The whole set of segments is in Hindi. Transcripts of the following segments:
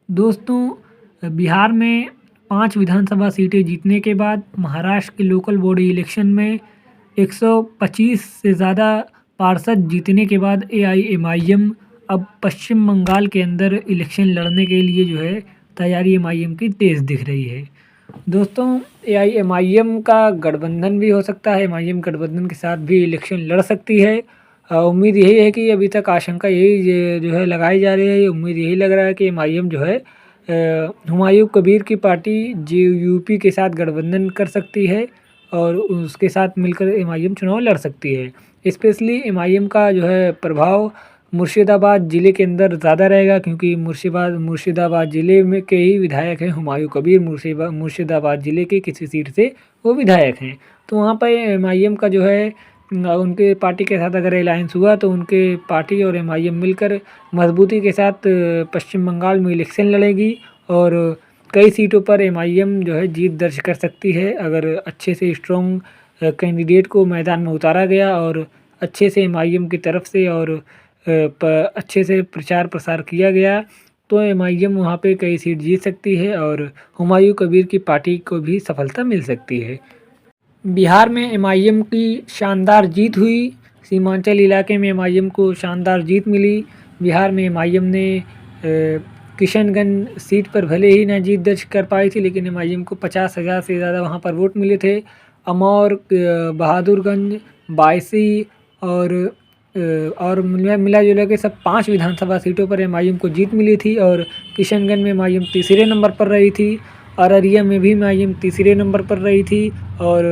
दोस्तों, बिहार में 5 विधानसभा सीटें जीतने के बाद महाराष्ट्र के लोकल बॉडी इलेक्शन में 125 से ज़्यादा पार्षद जीतने के बाद एआईएमआईएम अब पश्चिम बंगाल के अंदर इलेक्शन लड़ने के लिए जो है तैयारी एमआईएम की तेज़ दिख रही है। दोस्तों, एआईएमआईएम का गठबंधन भी हो सकता है, एमआईएम गठबंधन के साथ भी इलेक्शन लड़ सकती है। उम्मीद यही है कि अभी तक आशंका यही जो है लगाई जा रही है, उम्मीद यही लग रहा है कि एमआईएम जो है हुमायूं कबीर की पार्टी जेयूपी के साथ गठबंधन कर सकती है और उसके साथ मिलकर एमआईएम चुनाव लड़ सकती है। स्पेशली एमआईएम का जो है प्रभाव मुर्शिदाबाद ज़िले के अंदर ज़्यादा रहेगा, क्योंकि मुर्शिदाबाद ज़िले में के ही विधायक हैं हुमायूं कबीर। मुर्शिदाबाद ज़िले के किसी सीट से वो विधायक हैं, तो वहाँ पर एमआईएम का जो है उनके पार्टी के साथ अगर अलायंस हुआ तो उनके पार्टी और एमआईएम मिलकर मजबूती के साथ पश्चिम बंगाल में इलेक्शन लड़ेगी और कई सीटों पर एमआईएम जो है जीत दर्ज कर सकती है, अगर अच्छे से स्ट्रॉन्ग कैंडिडेट को मैदान में उतारा गया और अच्छे से एमआईएम की तरफ से और अच्छे से प्रचार प्रसार किया गया तो एमआईएम वहाँ पे कई सीट जीत सकती है और हुमायूं कबीर की पार्टी को भी सफलता मिल सकती है। बिहार में एमआईएम की शानदार जीत हुई, सीमांचल इलाके में एमआईएम को शानदार जीत मिली। बिहार में एमआईएम ने किशनगंज सीट पर भले ही ना जीत दर्ज कर पाई थी, लेकिन एमआईएम को 50,000 से ज़्यादा वहाँ पर वोट मिले थे। अमौर, बहादुरगंज, बायसी और मिला जुला के सब 5 विधानसभा सीटों पर एमआईएम को जीत मिली थी और किशनगंज में एमआईएम तीसरे नंबर पर रही थी। अररिया में भी एमआईएम तीसरे नंबर पर रही थी और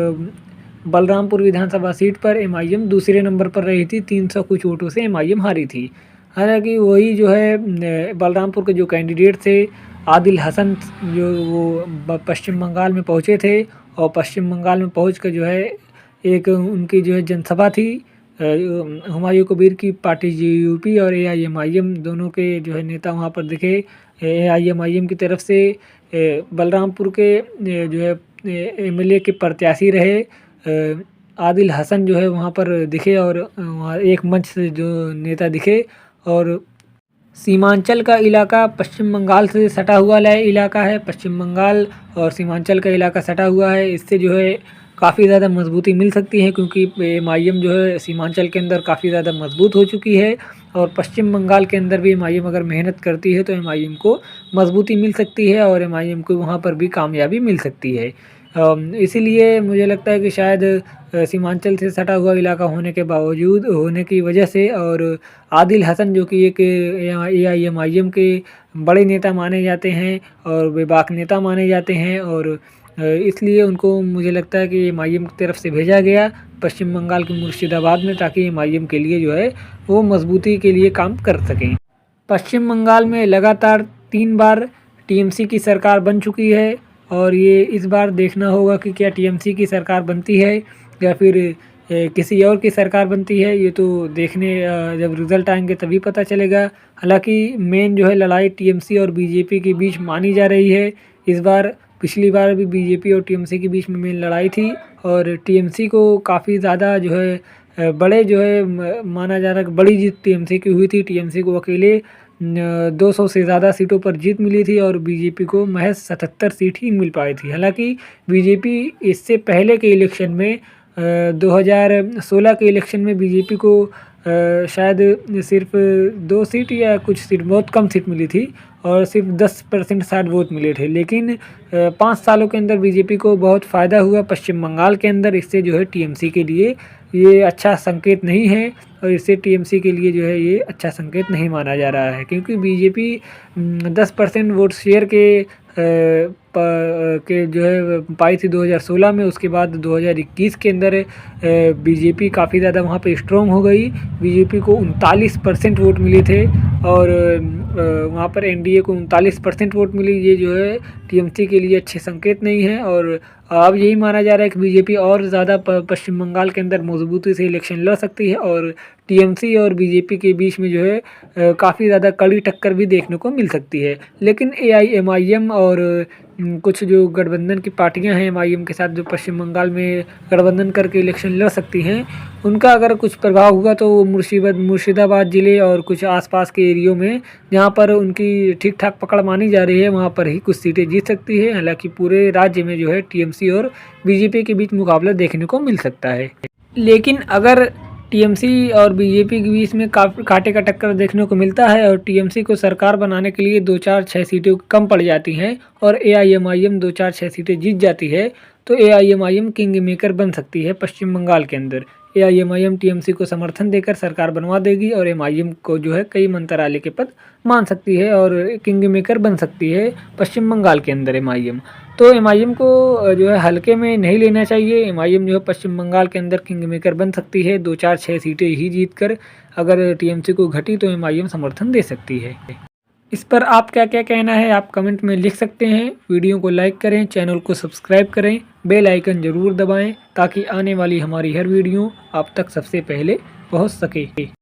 बलरामपुर विधानसभा सीट पर एमआईएम दूसरे नंबर पर रही थी। 300 कुछ वोटों से एमआईएम हारी थी। हालांकि वही जो है बलरामपुर के जो कैंडिडेट थे आदिल हसन, जो वो पश्चिम बंगाल में पहुँचे थे और पश्चिम बंगाल में पहुँच कर जो है एक उनकी जो है जनसभा थी। हुमायूं कबीर की पार्टी जेयूपी और एआईएमआईएम दोनों के जो है नेता वहाँ पर दिखे। एआईएमआईएम की तरफ से बलरामपुर के जो है एमएलए के प्रत्याशी रहे आदिल हसन जो है वहाँ पर दिखे और वहाँ एक मंच से जो नेता दिखे। और सीमांचल का इलाका पश्चिम बंगाल से सटा हुआ इलाका है, पश्चिम बंगाल और सीमांचल का इलाका सटा हुआ है, इससे जो है काफ़ी ज़्यादा मजबूती मिल सकती है, क्योंकि एमआईएम जो है सीमांचल के अंदर काफ़ी ज़्यादा मजबूत हो चुकी है और पश्चिम बंगाल के अंदर भी एमआईएम अगर मेहनत करती है तो एमआईएम को मजबूती मिल सकती है और एमआईएम को वहाँ पर भी कामयाबी मिल सकती है। इसीलिए मुझे लगता है कि शायद सीमांचल से सटा हुआ इलाका होने के बावजूद होने की वजह से और आदिल हसन जो कि एक एआईएमआईएम के बड़े नेता माने जाते हैं और बेबाक नेता माने जाते हैं और इसलिए उनको मुझे लगता है कि एमआईएम की तरफ से भेजा गया पश्चिम बंगाल के मुर्शिदाबाद में, ताकि एमआईएम के लिए जो है वो मजबूती के लिए काम कर सकें। पश्चिम बंगाल में लगातार 3 बार टीएमसी की सरकार बन चुकी है और ये इस बार देखना होगा कि क्या टीएमसी की सरकार बनती है या फिर किसी और की सरकार बनती है। ये तो देखने जब रिज़ल्ट आएंगे तभी पता चलेगा। हालांकि मेन जो है लड़ाई टीएमसी और बीजेपी के बीच मानी जा रही है इस बार। पिछली बार भी बीजेपी और टीएमसी के बीच में मेन लड़ाई थी और टीएमसी को काफ़ी ज़्यादा जो है बड़े जो है माना जा रहा है कि बड़ी जीत टीएमसी की हुई थी। टीएमसी को अकेले 200 से ज़्यादा सीटों पर जीत मिली थी और बीजेपी को महज 77 सीट ही मिल पाई थी। हालांकि बीजेपी इससे पहले के इलेक्शन में 2016 के इलेक्शन में बीजेपी को शायद सिर्फ 2 सीट या कुछ सीट, बहुत कम सीट मिली थी और सिर्फ 10% शायद वोट मिले थे। लेकिन 5 सालों के अंदर बीजेपी को बहुत फ़ायदा हुआ पश्चिम बंगाल के अंदर। इससे जो है टीएमसी के लिए ये अच्छा संकेत नहीं है और इससे टीएमसी के लिए जो है ये अच्छा संकेत नहीं माना जा रहा है, क्योंकि बीजेपी 10% वोट शेयर के जो है पाई थी 2016 में। उसके बाद 2021 के अंदर बीजेपी काफ़ी ज़्यादा वहाँ पे स्ट्रॉन्ग हो गई। बीजेपी को 39% वोट मिले थे और वहाँ पर एनडीए को 39% वोट मिली। ये जो है टीएमसी के लिए अच्छे संकेत नहीं है और अब यही माना जा रहा है कि बीजेपी और ज़्यादा पश्चिम बंगाल के अंदर मजबूती से इलेक्शन लड़ सकती है और टीएमसी और बीजेपी के बीच में जो है काफ़ी ज़्यादा कड़ी टक्कर भी देखने को मिल सकती है। लेकिन एआईएमआईएम और कुछ जो गठबंधन की पार्टियां हैं एमआईएम के साथ, जो पश्चिम बंगाल में गठबंधन करके इलेक्शन लड़ सकती हैं, उनका अगर कुछ प्रभाव होगा तो वो मुर्शिदाबाद ज़िले और कुछ आसपास के एरियो में जहाँ पर उनकी ठीक ठाक पकड़ मानी जा रही है वहाँ पर ही कुछ सीटें जीत सकती है। हालांकि पूरे राज्य में जो है टीएमसी और बीजेपी के बीच मुकाबला देखने को मिल सकता है। लेकिन अगर टीएमसी और बीजेपी के बीच में कांटे का टक्कर देखने को मिलता है और टीएमसी को सरकार बनाने के लिए 2-4-6 सीटें कम पड़ जाती हैं और एआईएमआईएम 2-4-6 सीटें जीत जाती है, तो एआईएमआईएम किंग मेकर बन सकती है पश्चिम बंगाल के अंदर। एआईएमआईएम टीएमसी को समर्थन देकर सरकार बनवा देगी और एमआईएम को जो है कई मंत्रालय के पद मान सकती है और किंग मेकर बन सकती है पश्चिम बंगाल के अंदर एमआईएम। तो एमआईएम को जो है हल्के में नहीं लेना चाहिए। एमआईएम जो है पश्चिम बंगाल के अंदर किंग मेकर बन सकती है, 2-4-6 सीटें ही जीतकर। अगर टीएमसी को घटी तो एमआईएम समर्थन दे सकती है। इस पर आप क्या क्या कहना है आप कमेंट में लिख सकते हैं। वीडियो को लाइक करें, चैनल को सब्सक्राइब करें, बेल आइकन ज़रूर दबाएं ताकि आने वाली हमारी हर वीडियो आप तक सबसे पहले पहुंच सके।